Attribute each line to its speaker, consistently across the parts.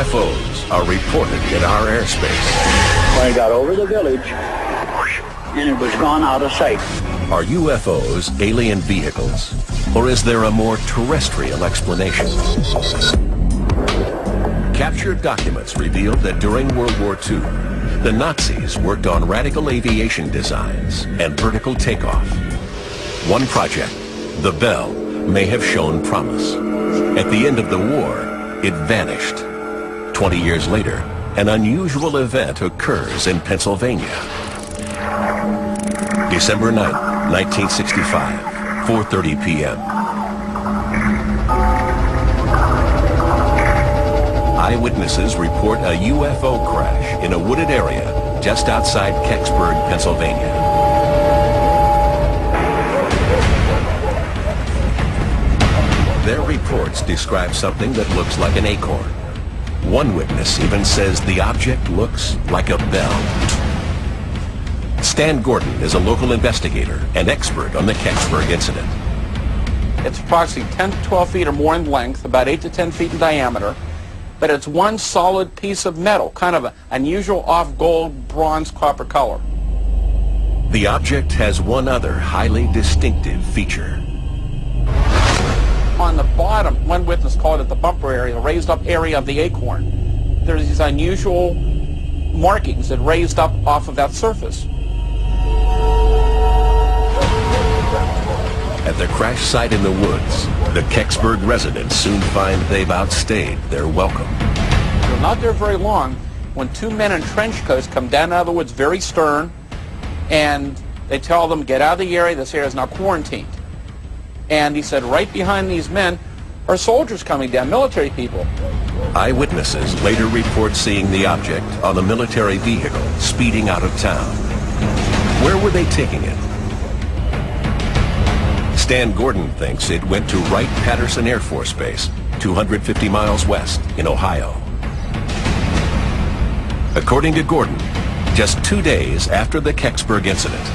Speaker 1: UFOs are reported in our airspace.
Speaker 2: I got over the village, and it was gone out of sight.
Speaker 1: Are UFOs alien vehicles, or is there a more terrestrial explanation? Captured documents revealed that during World War II, the Nazis worked on radical aviation designs and vertical takeoff. One project, the Bell, may have shown promise. At the end of the war, it vanished. 20 years later, an unusual event occurs in Pennsylvania. December 9, 1965, 4:30 p.m. Eyewitnesses report a UFO crash in a wooded area just outside Kecksburg, Pennsylvania. Their reports describe something that looks like an acorn. One witness even says the object looks like a bell. Stan Gordon is a local investigator and expert on the Kecksburg incident.
Speaker 3: It's approximately 10 to 12 feet or more in length, about 8 to 10 feet in diameter, but it's one solid piece of metal, kind of an unusual off-gold, bronze, copper color.
Speaker 1: The object has one other highly distinctive feature.
Speaker 3: On the bottom, one witness called it the bumper area, the raised up area of the acorn. There's these unusual markings that raised up off of that surface.
Speaker 1: At the crash site in the woods, the Kecksburg residents soon find they've outstayed their welcome.
Speaker 3: They're not there very long when two men in trench coats come down out of the woods very stern, and they tell them, get out of the area, this area is now quarantined. And he said, right behind these men are soldiers coming down, military people.
Speaker 1: Eyewitnesses later report seeing the object on a military vehicle speeding out of town. Where were they taking it? Stan Gordon thinks it went to Wright-Patterson Air Force Base, 250 miles west in Ohio. According to Gordon, just 2 days after the Kecksburg incident,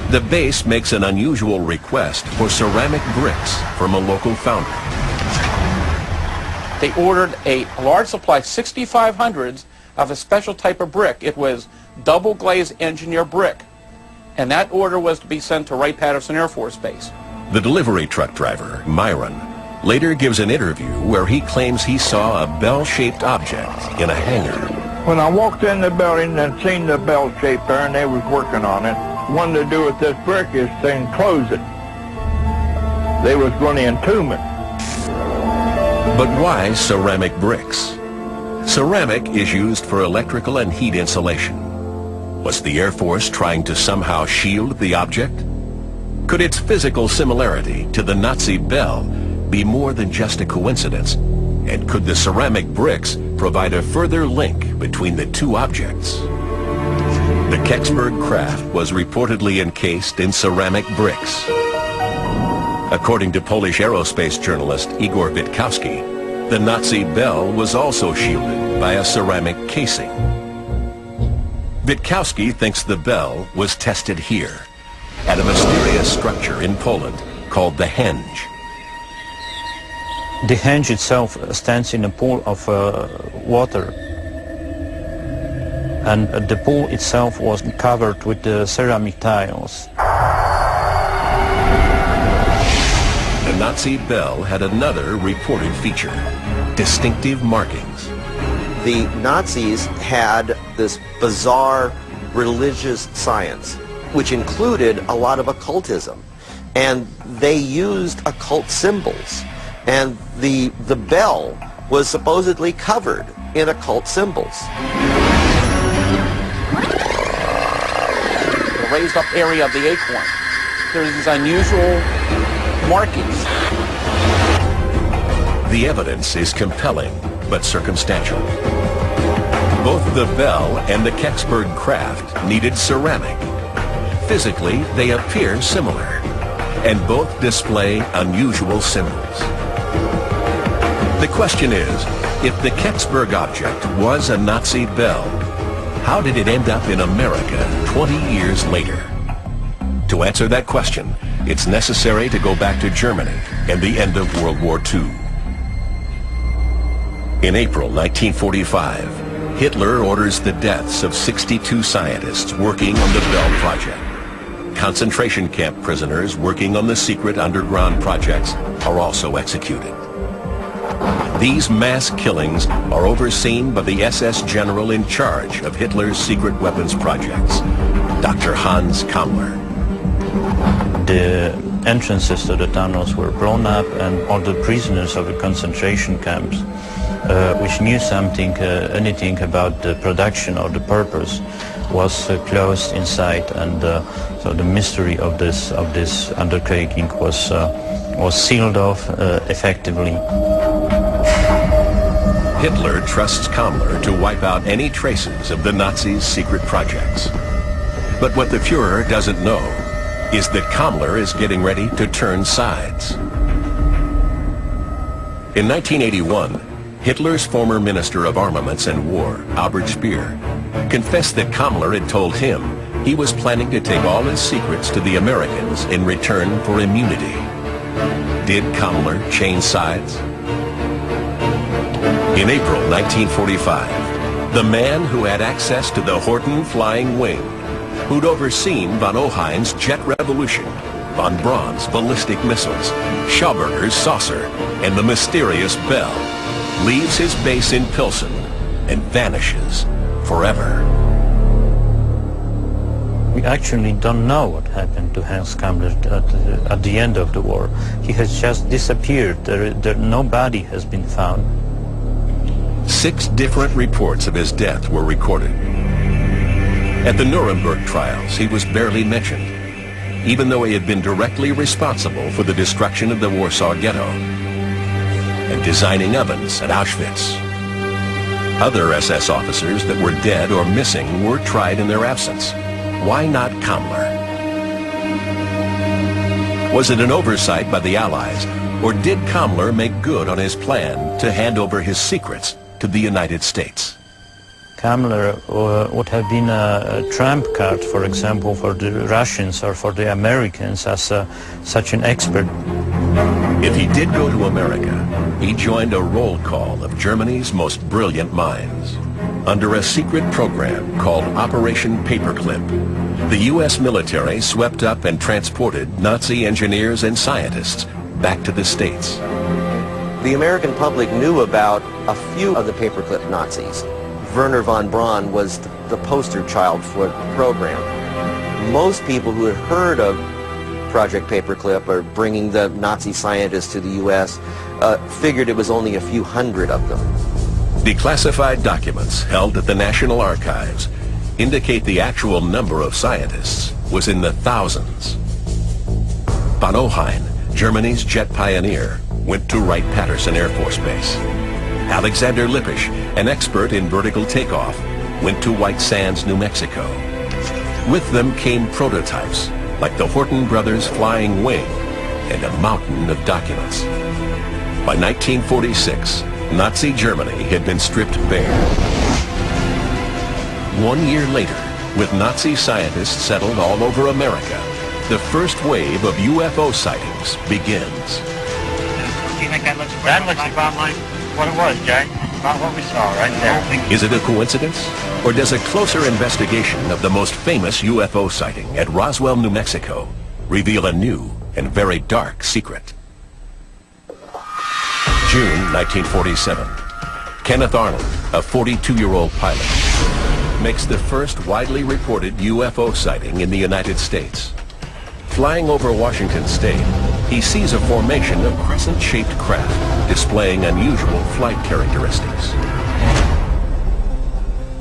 Speaker 1: the base makes an unusual request for ceramic bricks from a local foundry.
Speaker 3: They ordered a large supply, 6,500s, of a special type of brick. It was double glazed engineer brick. And that order was to be sent to Wright-Patterson Air Force Base.
Speaker 1: The delivery truck driver, Myron, later gives an interview where he claims he saw a bell-shaped object in a hangar.
Speaker 4: When I walked in the building and seen the bell shape there and they was working on it, one to do with this brick is to enclose it. They was going to entomb it.
Speaker 1: But why ceramic bricks? Ceramic is used for electrical and heat insulation. Was the Air Force trying to somehow shield the object? Could its physical similarity to the Nazi bell be more than just a coincidence? And could the ceramic bricks provide a further link between the two objects? The Kecksburg craft was reportedly encased in ceramic bricks. According to Polish aerospace journalist Igor Witkowski, the Nazi bell was also shielded by a ceramic casing. Witkowski thinks the bell was tested here, at a mysterious structure in Poland called the Henge.
Speaker 5: The henge itself stands in a pool of water, and the pool itself was covered with ceramic tiles.
Speaker 1: The Nazi bell had another reported feature: distinctive markings.
Speaker 6: The Nazis had this bizarre religious science, which included a lot of occultism, and they used occult symbols. And the bell was supposedly covered in occult symbols.
Speaker 3: The raised up area of the acorn. There's these unusual markings.
Speaker 1: The evidence is compelling, but circumstantial. Both the bell and the Kecksburg craft needed ceramic. Physically, they appear similar, and both display unusual symbols. The question is, if the Kecksburg object was a Nazi bell, how did it end up in America 20 years later? To answer that question, it's necessary to go back to Germany and the end of World War II. In April 1945, Hitler orders the deaths of 62 scientists working on the Bell Project. Concentration camp prisoners working on the secret underground projects are also executed. These mass killings are overseen by the SS general in charge of Hitler's secret weapons projects, Dr. Hans Kammler.
Speaker 5: The entrances to the tunnels were blown up, and all the prisoners of the concentration camps, which knew something, anything about the production or the purpose, was closed inside, and so the mystery of this undertaking was sealed off effectively.
Speaker 1: Hitler trusts Kammler to wipe out any traces of the Nazis' secret projects. But what the Führer doesn't know is that Kammler is getting ready to turn sides. In 1981, Hitler's former Minister of Armaments and War, Albert Speer, confessed that Kammler had told him he was planning to take all his secrets to the Americans in return for immunity. Did Kammler change sides? In April 1945, the man who had access to the Horten flying wing, who'd overseen von Ohain's jet revolution, von Braun's ballistic missiles, Schauberger's saucer, and the mysterious Bell, leaves his base in Pilsen and vanishes forever.
Speaker 5: We actually don't know what happened to Hans Kammler at the end of the war. He has just disappeared. No body has been found.
Speaker 1: 6 different reports of his death were recorded. At the Nuremberg trials, he was barely mentioned, even though he had been directly responsible for the destruction of the Warsaw Ghetto and designing ovens at Auschwitz. Other SS officers that were dead or missing were tried in their absence. Why not Kammler? Was it an oversight by the Allies, or did Kammler make good on his plan to hand over his secrets to the United States?
Speaker 5: Kammler would have been a trump card, for example, for the Russians or for the Americans as such an expert.
Speaker 1: If he did go to America, he joined a roll call of Germany's most brilliant minds. Under a secret program called Operation Paperclip, the U.S. military swept up and transported Nazi engineers and scientists back to the States.
Speaker 6: The American public knew about a few of the Paperclip Nazis. Wernher von Braun was the poster child for the program. Most people who had heard of Project Paperclip, or bringing the Nazi scientists to the U.S., figured it was only a few hundred of them.
Speaker 1: Declassified documents held at the National Archives indicate the actual number of scientists was in the thousands. Von Ohain, Germany's jet pioneer, went to Wright-Patterson Air Force Base. Alexander Lippisch, an expert in vertical takeoff, went to White Sands, New Mexico. With them came prototypes, like the Horten brothers' flying wing, and a mountain of documents. By 1946, Nazi Germany had been stripped bare. 1 year later, with Nazi scientists settled all over America, the first wave of UFO sightings begins.
Speaker 7: Do you think that looks about like what it was, Jay? About what we saw right there.
Speaker 1: Is it a coincidence? Or does a closer investigation of the most famous UFO sighting at Roswell, New Mexico reveal a new and very dark secret? June 1947. Kenneth Arnold, a 42-year-old pilot, makes the first widely reported UFO sighting in the United States. Flying over Washington State, he sees a formation of crescent-shaped craft displaying unusual flight characteristics.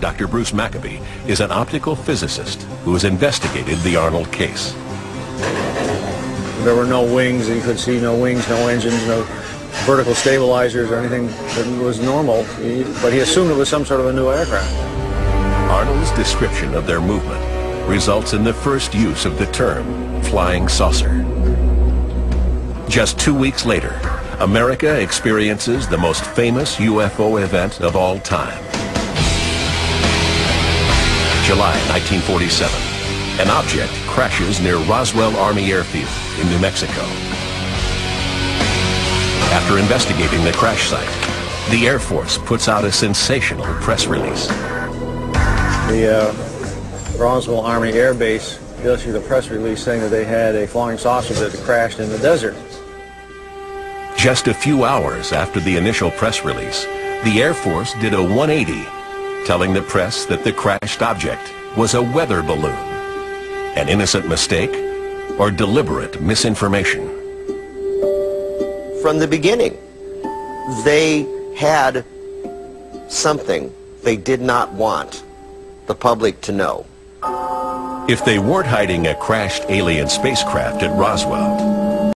Speaker 1: Dr. Bruce Maccabee is an optical physicist who has investigated the Arnold case.
Speaker 8: There were no wings, he could see no wings, no engines, no vertical stabilizers or anything that was normal, but he assumed it was some sort of a new aircraft.
Speaker 1: Arnold's description of their movement results in the first use of the term flying saucer. Just 2 weeks later, America experiences the most famous UFO event of all time. July 1947, an object crashes near Roswell Army Airfield in New Mexico. After investigating the crash site, the Air Force puts out a sensational press release.
Speaker 8: The Roswell Army Air Base issued a press release saying that they had a flying saucer that had crashed in the desert.
Speaker 1: Just a few hours after the initial press release, the Air Force did a 180, telling the press that the crashed object was a weather balloon, an innocent mistake, or deliberate misinformation.
Speaker 6: From the beginning, they had something they did not want the public to know.
Speaker 1: If they weren't hiding a crashed alien spacecraft at Roswell,